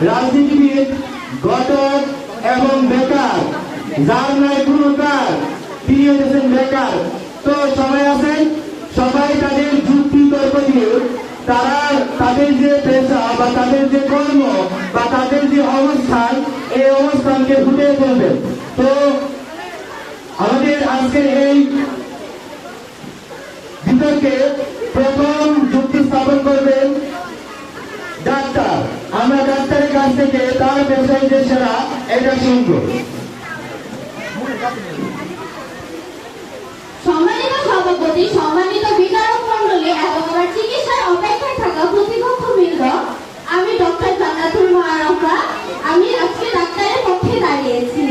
রাজনীতিবিদ, ঘটক এবং বেকার, যার নাই কোনো কাজ তিনি হচ্ছেন বেকার। তো সবাই আছেন, সবাই তাদের যুক্তি তর্ক দিয়ে তারা তাদের যে পেশা বা তাদের যে কর্ম বা তাদের যে অবস্থান, এই অবস্থানকে ফুটিয়ে তুলবে। তো আমাদের আজকের এই বিতর্কে প্রথম যুক্তি স্থাপন করবেন ডাক্তার। আমরা ডাক্তারের কাছ থেকে তার পেশায় যে সেরা এটা শুনব। সম্মানিত সভাপতি, সম্মানিত বিচারক মন্ডলী এবং আমার চিকিৎসার অপেক্ষায় থাকা প্রতিপক্ষবৃন্দ, আমি ডক্টর জান্নাতুল মুআরাফা। আমি আজকে ডাক্তারের পক্ষে দাঁড়িয়েছি।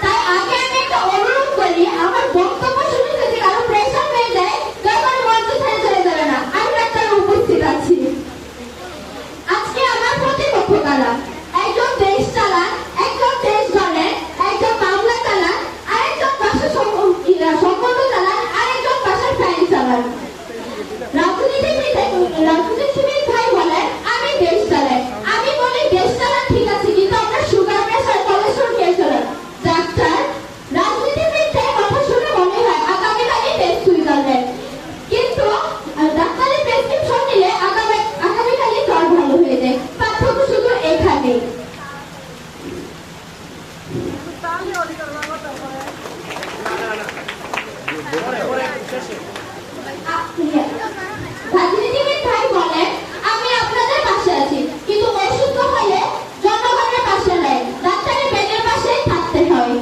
তাই আগে আমি একটা অনুরোধ করি, আমার বক্তব্য শুনে যদি কারো প্রেশার হয়ে যায় তখন মঞ্চ ছেড়ে চলে যাবে না। আমি ডাক্তার উপস্থিত আছি। আজকে আমার প্রতিপক্ষ কারা? একজন দেশ চালান, একজন দেশ গড়েন, একজন মামলা চালান, আরেকজন বাসা সম্পর্ক চালান, আরেকজন বাসার ফ্যান চালান। রাজনীতিবিদ ভাই বলেন আমি দেশ চালাই। আমি বলি দেশ চালান ঠিক আছে, কিন্তু আপনার সুগার, প্রেসার, কোলেস্ট্রল কে চালান? ডাক্তার। রাজনীতিবিদদের কথা শুনে মনে হয় আগামীকালই দেশ সুইজারল্যান্ড, কিন্তু ডাক্তারের প্রেসক্রিপশন নিলে আগামীকালই জ্বর ভালো হয়ে যায়। পার্থক্য শুধু এখানে। রাজনীতিবিদ ভাই বলেন আমি আপনাদের পাশে আছি, কিন্তু অসুস্থ হলে জনগণের পাশে নেই, ডাক্তারের বেডের পাশেই থাকতে হয়।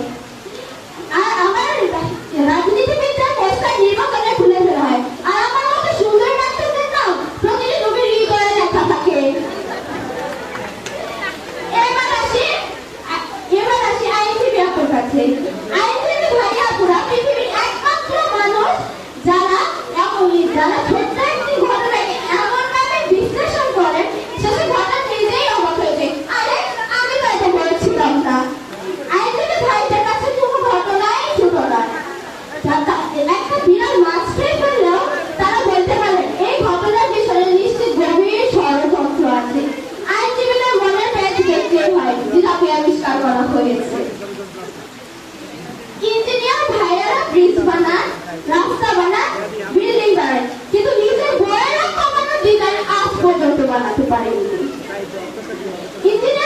আর আমার রাজনীতিবিদদের পোস্টার নির্বাচনে খুলে ফেলা হয়, আর আমার মতো সুন্দর ডাক্তারদের নাম প্রতিটি রোগীর হৃদয়ে লেখা থাকে। এবার আসি আইনজীবী আপুর কাছে। আইনজীবী ভাই আপুরা পৃথিবীর একমাত্র মানুষ যারা ছোট্ট একটি ঘটনাকে এমন ভাবে বিশ্লেষণ করেন শেষে ঘটনা নিজেই অবাক হয়েছে, আরে আমি তো এটা বলেছিলাম না। আইনজীবী ভাইদের কাছে কোনো ঘটনাই ছোট নয়। একটা বিড়াল মাছ খেয়ে ফেললেও তারা বলতে পারেন এই ঘটনার পিছনে নিশ্চিত গভীর ষড়যন্ত্র আছে। আইনজীবীদের মনের পেজ দেখতে হয় যেটাকে আবিষ্কার করা হয়েছে। ইঞ্জিনিয়ার ভাইয়েরা ব্রিজ বানান, রাস্তা বানান, বিল্ডিং বানান, কিন্তু নিজের বইয়ের কমানো ডিজাইন আজ পর্যন্ত বানাতে পারেনি। ইঞ্জিনিয়ার